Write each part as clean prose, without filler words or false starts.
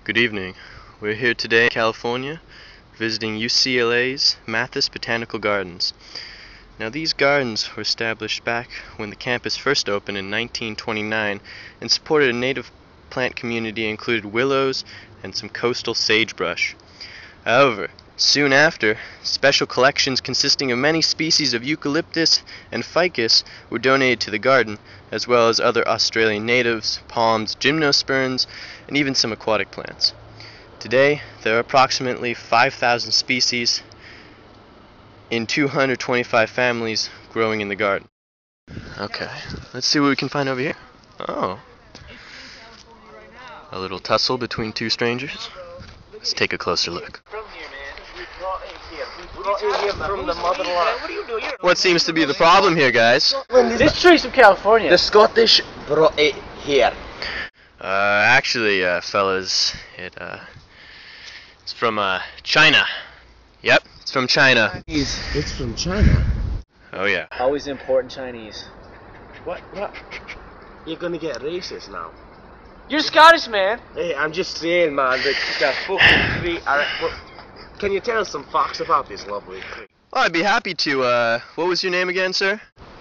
Good evening. We're here today in California visiting UCLA's Mathis Botanical Gardens. Now these gardens were established back when the campus first opened in 1929 and supported a native plant community included willows and some coastal sagebrush. However, soon after, special collections consisting of many species of eucalyptus and ficus were donated to the garden, as well as other Australian natives, palms, gymnosperms, and even some aquatic plants. Today, there are approximately 5,000 species in 225 families growing in the garden. Okay, let's see what we can find over here. Oh, a little tussle between two strangers. Let's take a closer look. What seems to be the problem here, guys? This tree's from California. The Scottish brought it here. Actually, fellas, it's from China. Yep, it's from China. It's from China. Oh yeah. Always important Chinese. What? You're gonna get racist now. You're Scottish, man. Hey, I'm just saying, man, that the fucking tree. Can you tell us some facts about this lovely tree? Well, I'd be happy to. What was your name again, sir?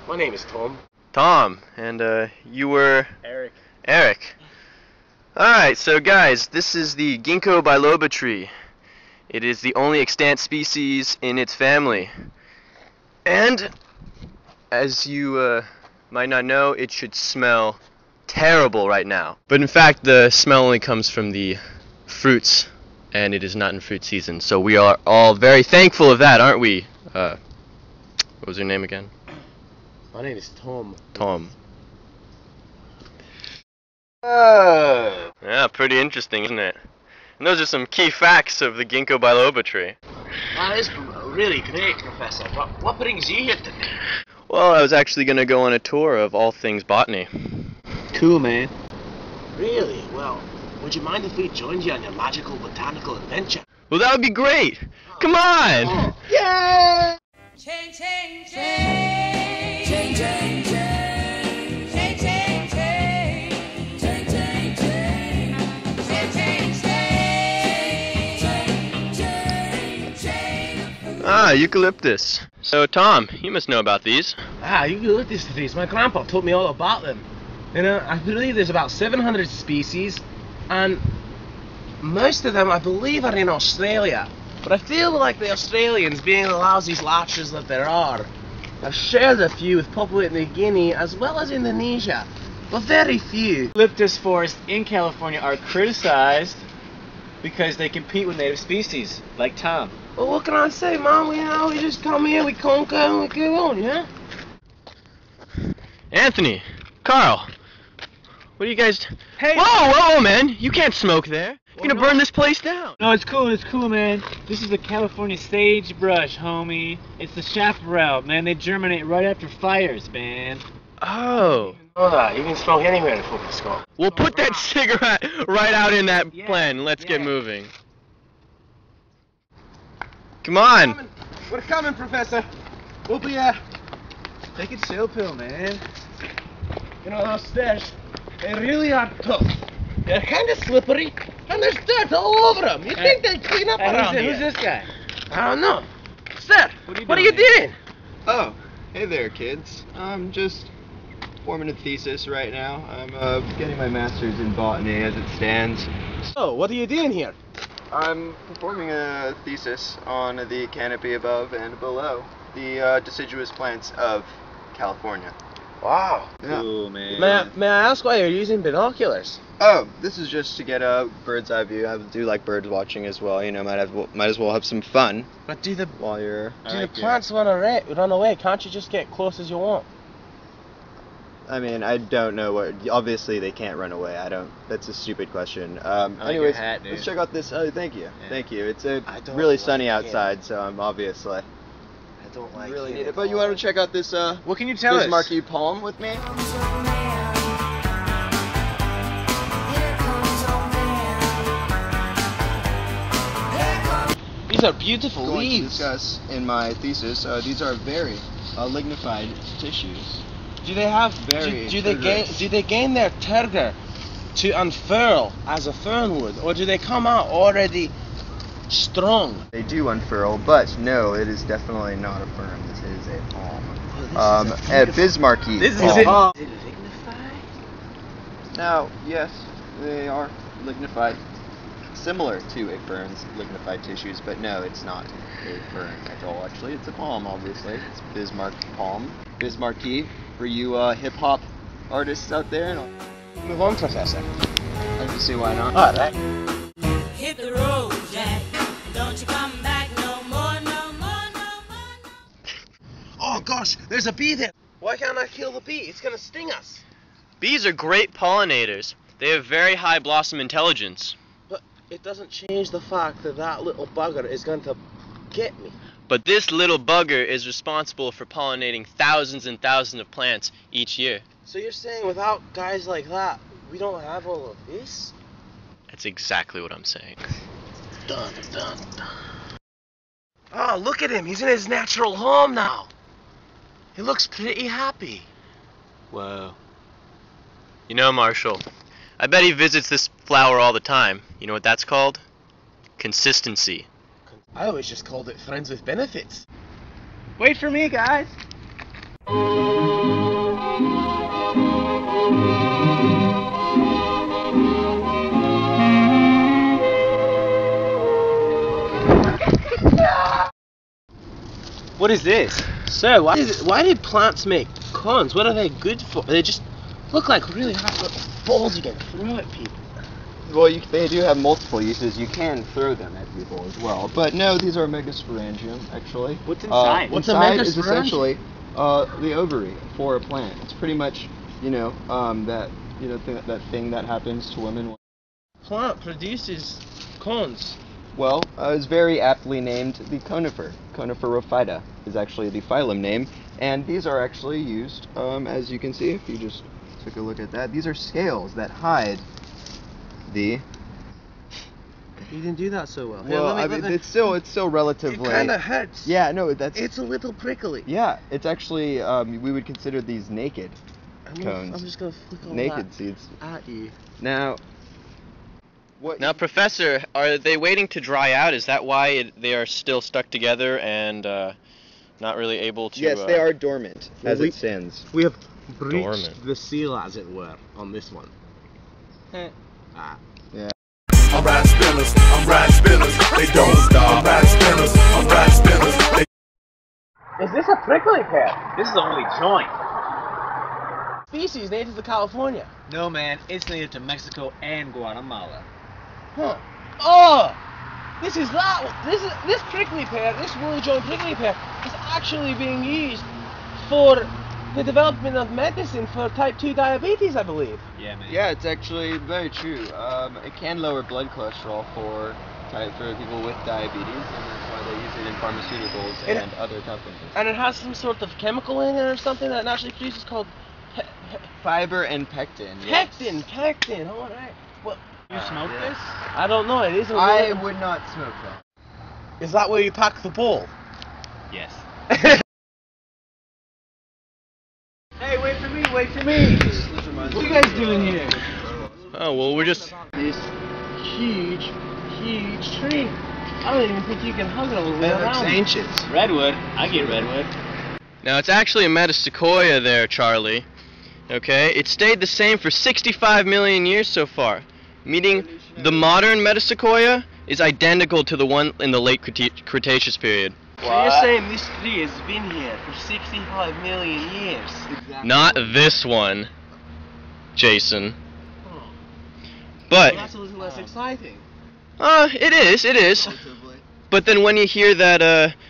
My name is Tom. Tom, and you were? Eric. Eric. Alright, so guys, this is the ginkgo biloba tree. It is the only extant species in its family. And, as you might not know, it should smell terrible right now. But in fact, the smell only comes from the fruits, and it is not in fruit season. So we are all very thankful of that, aren't we? What was your name again? My name is Tom. Tom. Oh. Yeah, pretty interesting, isn't it? And those are some key facts of the ginkgo biloba tree. That is really great, Professor. What brings you here today? Well, I was actually going to go on a tour of all things botany. Cool, man. Really? Well, would you mind if we joined you on your magical botanical adventure? Well, that would be great. Come on! Oh. Yeah! Change, change, change, change, change, change, change, change, change, change, change, change, change, change. Ah, eucalyptus. So, Tom, you must know about these. Eucalyptus trees. My grandpa told me all about them. You know, I believe there's about 700 species, and most of them, I believe, are in Australia. But I feel like the Australians, being the lousy slouchers that there are, have shared a few with Papua New Guinea as well as Indonesia, but very few. Eucalyptus forests in California are criticized because they compete with native species, like Tom. Well, what can I say, Mom? We just come here, we conquer, and we go on, yeah? Anthony, Carl, what are you guys... Hey! Whoa, man! You can't smoke there. You're gonna burn this place down. No, it's cool, man. This is the California sagebrush, homie. It's the chaparral, man. They germinate right after fires, man. Oh. Oh, that. You can smoke anywhere in fucking Scotland. Well, put that cigarette right out in that plan. Let's get moving. Come on. We're coming, Professor. We'll be, Take a chill pill, man. You know, those stairs, they really are tough. They're kind of slippery, and there's dirt all over them. You think they'd clean up around here? Who's this guy? I don't know. Sir, What are you doing? Oh, hey there, kids. I'm just forming a thesis right now. I'm getting my master's in botany as it stands. Oh, what are you doing here? I'm performing a thesis on the canopy above and below the deciduous plants of California. Wow. Yeah. Cool, man. May I ask why you're using binoculars? Oh, this is just to get a bird's eye view. I do like bird watching as well. You know, might as well have some fun But do the while you're. plants run away? Can't you just get close as you want? I mean, I don't know what. Obviously, they can't run away. I don't. That's a stupid question. Anyways, your hat, dude. let's check out this. Oh, thank you, Yeah. thank you. It's I don't really like sunny him. outside, so I'm obviously I don't like really it. need it. But you want to check out this What can you tell us? Bismarcky palm with me? These are beautiful Going to leaves. discuss in my thesis. These are very lignified tissues. Do they have? Very Do they gain? vigorous. Do they gain their turgor to unfurl as a fern would, or do they come out already strong? They do unfurl, but no, it is definitely not a fern. This is a palm. A Bismarcky This is palm. it. Is it lignified? Now, yes, they are lignified, similar to a fern's lignified tissues, but no, it's not a fern at all. Actually, it's a palm. Obviously, it's Bismarck palm. Bismarcky for you hip-hop artists out there. Move on, Professor. I can see why not. All right. Hit the road, Jack. Don't you come back no more, no more, no more. Oh gosh, there's a bee there. Why can't I kill the bee? It's gonna sting us. Bees are great pollinators. They have very high blossom intelligence. But it doesn't change the fact that that little bugger is going to get me. But this little bugger is responsible for pollinating thousands and thousands of plants each year. So you're saying without guys like that, we don't have all of this? That's exactly what I'm saying. Dun, dun, dun. Oh, look at him. He's in his natural home now. He looks pretty happy. Whoa. You know, Marshall, I bet he visits this flower all the time. You know what that's called? Consistency. I always just called it friends with benefits. Wait for me, guys. What is this? Sir, why did plants make cones? What are they good for? They just look like really hot little balls you can throw at people. Well, they do have multiple uses. You can throw them at people as well. But no, these are megasporangium, actually. What's inside? What's a inside is megasporangium? essentially the ovary for a plant. It's pretty much, that thing that happens to women. Plant produces cones. Well, it's very aptly named the conifer. Coniferophyta is actually the phylum name, and these are actually used, as you can see, if you just took a look at that. These are scales that hide the. You didn't do that so well. Well, it's still relatively. It kind of hurts. Yeah, no, that's. It's a little prickly. Yeah, it's actually. We would consider these naked cones. I'm just gonna flick all naked that seeds. at you. Now. What? Now, Professor, are they waiting to dry out? Is that why they are still stuck together and not really able to... Yes, they are dormant, as we- it stands. We have breached Dormant. the seal, as it were, on this one. I'm riding spinners, they don't stop. I'm riding spinners, they Is this a prickly pear? This is only joint. Species native to California. No, man, it's native to Mexico and Guatemala. Huh. Oh! This prickly pear, this woolly joint prickly pear, is actually being used for the development of medicine for type 2 diabetes, I believe. Yeah, man. Yeah, it's actually very true. It can lower blood cholesterol for people with diabetes, and that's why they use it in pharmaceuticals and other companies. And it has some sort of chemical in it or something that it naturally produces called Fiber and pectin. yes. pectin. All right. Well, You smoke yeah. this? I don't know. It is a I little- would not smoke that. Is that where you pack the ball? Yes. Hey, wait for me! Wait for me! What are you guys doing here? Oh, well, we're just... This huge tree. I don't even think you can hug it all the way around. ancient. Redwood. I get redwood. Now, it's actually a metasequoia there, Charlie. Okay? It stayed the same for 65 million years so far. Meaning, the modern metasequoia is identical to the one in the late Cretaceous period. So you're saying this tree has been here for 65 million years? Not this one, Jason. Oh. But, Well, that's a little less exciting. it is. But then when you hear that,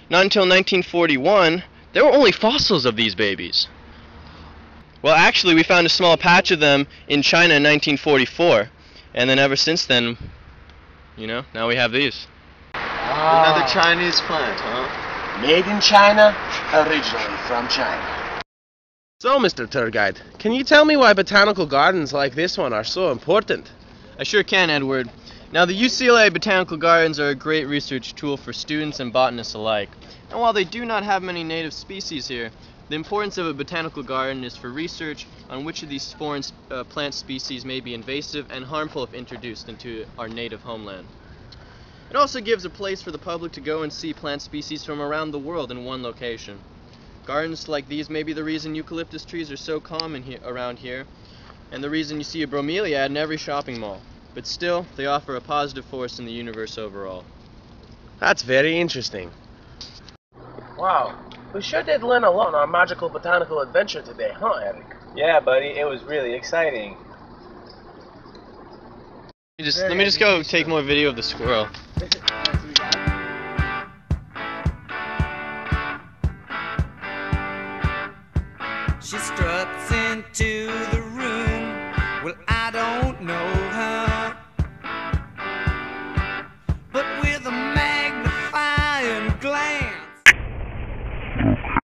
not until 1941, there were only fossils of these babies. Well, actually, we found a small patch of them in China in 1944. And then ever since then, now we have these. Another Chinese plant, huh? Made in China, originally from China. So, Mr. Tour Guide, can you tell me why botanical gardens like this one are so important? I sure can, Edward. Now, the UCLA Botanical Gardens are a great research tool for students and botanists alike. And while they do not have many native species here, The importance of a botanical garden is for research on which of these foreign plant species may be invasive and harmful if introduced into our native homeland. It also gives a place for the public to go and see plant species from around the world in one location. Gardens like these may be the reason eucalyptus trees are so common around here, and the reason you see a bromelia ad in every shopping mall. But still, they offer a positive force in the universe overall. That's very interesting. Wow, we sure did learn a lot on our magical botanical adventure today, huh, Eric? Yeah, buddy, it was really exciting. Let me just go take more video of the squirrel. She struts into the room. Well, I don't